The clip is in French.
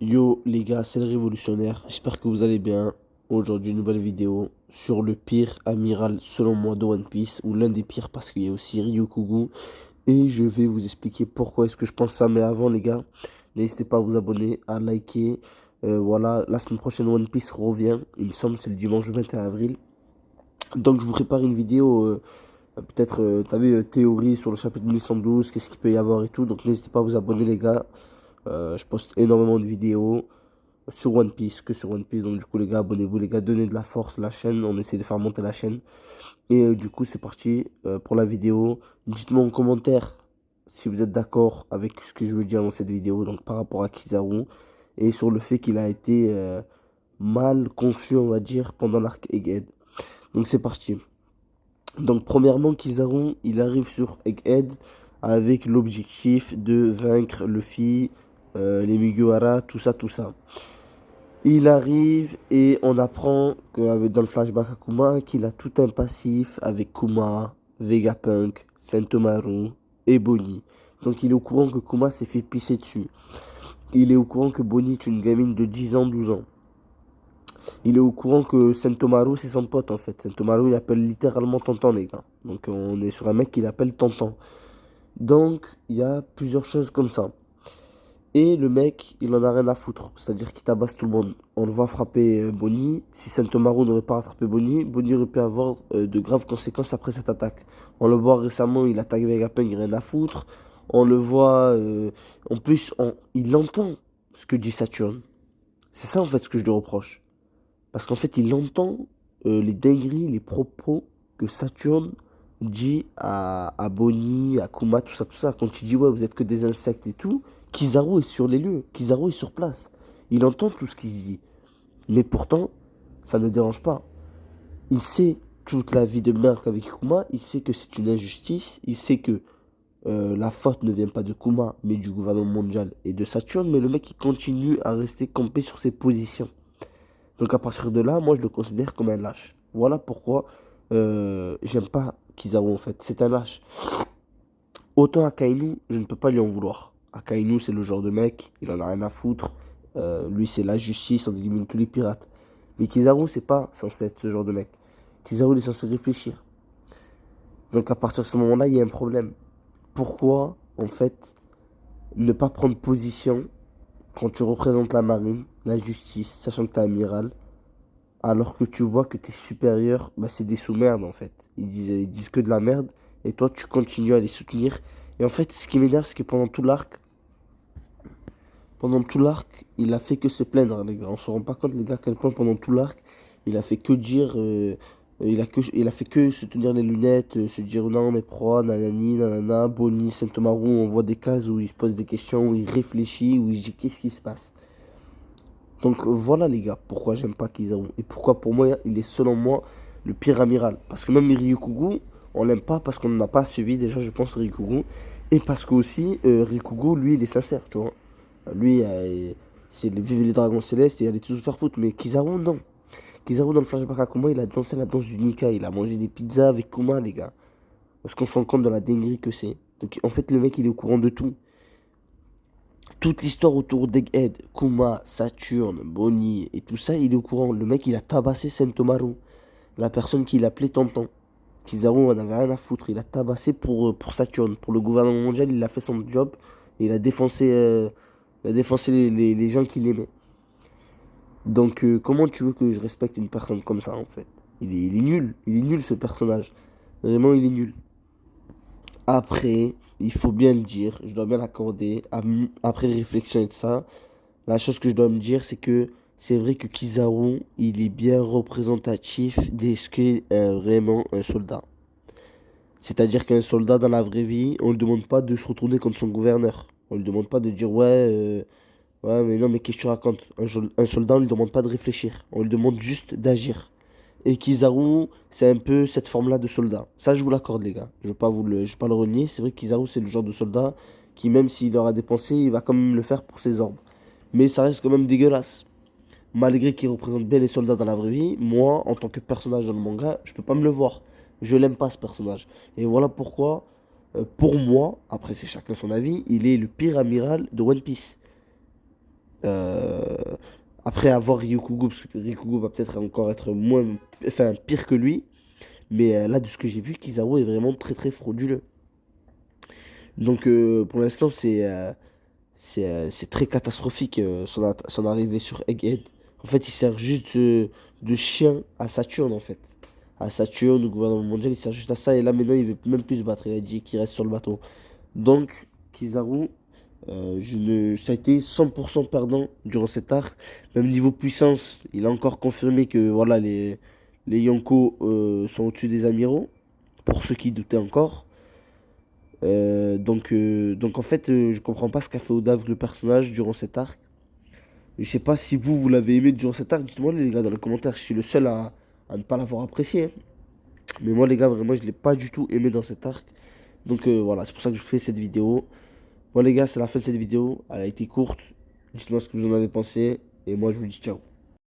Yo les gars, c'est le révolutionnaire, j'espère que vous allez bien. Aujourd'hui, une nouvelle vidéo sur le pire amiral selon moi de One Piece, ou l'un des pires parce qu'il y a aussi Ryukugu. Et je vais vous expliquer pourquoi est-ce que je pense ça. Mais avant les gars, n'hésitez pas à vous abonner, à liker. Voilà, la semaine prochaine One Piece revient, il me semble c'est le dimanche 21 avril. Donc je vous prépare une vidéo, peut-être, t'as vu, théorie sur le chapitre 1112, qu'est-ce qu'il peut y avoir et tout. Donc n'hésitez pas à vous abonner les gars. Je poste énormément de vidéos sur One Piece, que sur One Piece. Donc du coup les gars, abonnez-vous les gars, donnez de la force à la chaîne, on essaie de faire monter la chaîne. Et du coup c'est parti pour la vidéo. Dites-moi en commentaire si vous êtes d'accord avec ce que je veux dire dans cette vidéo, donc par rapport à Kizaru, et sur le fait qu'il a été mal conçu, on va dire, pendant l'arc Egghead. Donc c'est parti. Donc premièrement, Kizaru, il arrive sur Egghead avec l'objectif de vaincre Luffy, les Mugiwara, tout ça, tout ça. Il arrive et on apprend dans le flashback à Kuma qu'il a tout un passif avec Kuma, Vegapunk, Sentomaru et Bonnie. Donc il est au courant que Kuma s'est fait pisser dessus. Il est au courant que Bonnie est une gamine de 10 ans, 12 ans. Il est au courant que Sentomaru c'est son pote en fait. Sentomaru il appelle littéralement Tonton les gars. Donc on est sur un mec qui l'appelle Tonton. Donc il y a plusieurs choses comme ça. Et le mec, il en a rien à foutre. C'est-à-dire qu'il tabasse tout le monde. On le voit frapper Bonnie. Si Sentomaru n'aurait pas rattrapé Bonnie, Bonnie aurait pu avoir de graves conséquences après cette attaque. On le voit récemment, il attaque Vegapunk, il n'a rien à foutre. On le voit... en plus, il entend ce que dit Saturne. C'est ça en fait ce que je lui reproche. Parce qu'en fait, il entend les dingueries, les propos que Saturne dit à Bonnie, à Kuma, tout ça, tout ça. Quand il dit, ouais, vous êtes que des insectes et tout, Kizaru est sur les lieux, Kizaru est sur place. Il entend tout ce qu'il dit. Mais pourtant, ça ne dérange pas. Il sait toute la vie de merde qu'avec Kuma, il sait que c'est une injustice, il sait que la faute ne vient pas de Kuma, mais du gouvernement mondial et de Saturne, mais le mec, il continue à rester campé sur ses positions. Donc à partir de là, moi je le considère comme un lâche. Voilà pourquoi j'aime pas Kizaru en fait. C'est un lâche. Autant Akainu, je ne peux pas lui en vouloir. Akainu, c'est le genre de mec, il en a rien à foutre. Lui, c'est la justice, on élimine tous les pirates. Mais Kizaru, c'est pas censé être ce genre de mec. Kizaru, il est censé réfléchir. Donc à partir de ce moment-là, il y a un problème. Pourquoi, en fait, ne pas prendre position quand tu représentes la marine, la justice, sachant que t'es amiral, alors que tu vois que tes supérieurs, bah, c'est des sous-merdes en fait. Ils disent que de la merde, et toi tu continues à les soutenir. Et en fait, ce qui m'énerve, c'est que pendant tout l'arc, il a fait que se plaindre, les gars. On se rend pas compte, les gars, à quel point pendant tout l'arc, il a fait que dire, il a fait que se tenir les lunettes, se dire non, mais pourquoi, nanani, nanana, Bonnie, Saint-Omaru, on voit des cases où il se pose des questions, où il réfléchit, où il dit qu'est-ce qui se passe. Donc voilà les gars, pourquoi j'aime pas Kizaru. Et pourquoi pour moi, il est selon moi le pire amiral. Parce que même Ryukugu, on l'aime pas parce qu'on n'a pas suivi déjà, je pense, Ryukugu. Et parce que aussi, Ryukugu, lui, il est sincère, tu vois. Lui, c'est le Vive les Dragons Célestes et il est tout super foot. Mais Kizaru, non. Kizaru, dans le flashback à Kuma, il a dansé la danse du Nika. Il a mangé des pizzas avec Kuma, les gars. Parce qu'on se rend compte de la dinguerie que c'est. Donc en fait, le mec, il est au courant de tout. Toute l'histoire autour d'Egghead, Kuma, Saturne, Bonnie et tout ça, il est au courant. Le mec, il a tabassé Sentomaru, la personne qu'il appelait Tonton. Kizaru en avait rien à foutre. Il a tabassé pour Saturne. Pour le gouvernement mondial, il a fait son job. Et il a défoncé les gens qu'il aimait. Donc, comment tu veux que je respecte une personne comme ça, en fait? Il est nul. Il est nul, ce personnage. Vraiment, il est nul. Après, il faut bien le dire, je dois bien l'accorder. Après réflexion et de ça, la chose que je dois me dire, c'est que c'est vrai que Kizaru, il est bien représentatif de ce qu'est vraiment un soldat. C'est-à-dire qu'un soldat dans la vraie vie, on ne lui demande pas de se retourner contre son gouverneur. On ne lui demande pas de dire ouais, mais non, mais qu'est-ce que tu racontes? Un soldat, on ne lui demande pas de réfléchir. On lui demande juste d'agir. Et Kizaru, c'est un peu cette forme-là de soldat. Ça, je vous l'accorde, les gars. Je vais pas le renier. C'est vrai que Kizaru, c'est le genre de soldat qui, même s'il aura dépensé, il va quand même le faire pour ses ordres. Mais ça reste quand même dégueulasse. Malgré qu'il représente bien les soldats dans la vraie vie, moi, en tant que personnage dans le manga, je peux pas me le voir. Je l'aime pas, ce personnage. Et voilà pourquoi, pour moi, après c'est chacun son avis, il est le pire amiral de One Piece. Après, avoir Ryukugo, parce que Ryukugo va peut-être encore être moins, enfin, pire que lui. Mais là, de ce que j'ai vu, Kizaru est vraiment très très frauduleux. Donc pour l'instant, c'est très catastrophique son arrivée sur Egghead. En fait, il sert juste de chien à Saturne, en fait. À Saturne, au gouvernement mondial, il sert juste à ça. Et là, maintenant, il veut même plus se battre. Il a dit qu'il reste sur le bateau. Donc, Kizaru, ça a été 100% perdant durant cet arc. Même niveau puissance, il a encore confirmé que voilà, les Yonko sont au-dessus des amiraux. Pour ceux qui doutaient encore. Donc en fait, je comprends pas ce qu'a fait Odav le personnage durant cet arc. Je sais pas si vous l'avez aimé durant cet arc. Dites-moi les gars dans les commentaires. Je suis le seul à ne pas l'avoir apprécié, hein. Mais moi les gars, vraiment, je l'ai pas du tout aimé dans cet arc. Donc voilà, c'est pour ça que je fais cette vidéo. Bon les gars, c'est la fin de cette vidéo. Elle a été courte. Dites-moi ce que vous en avez pensé. Et moi je vous dis ciao.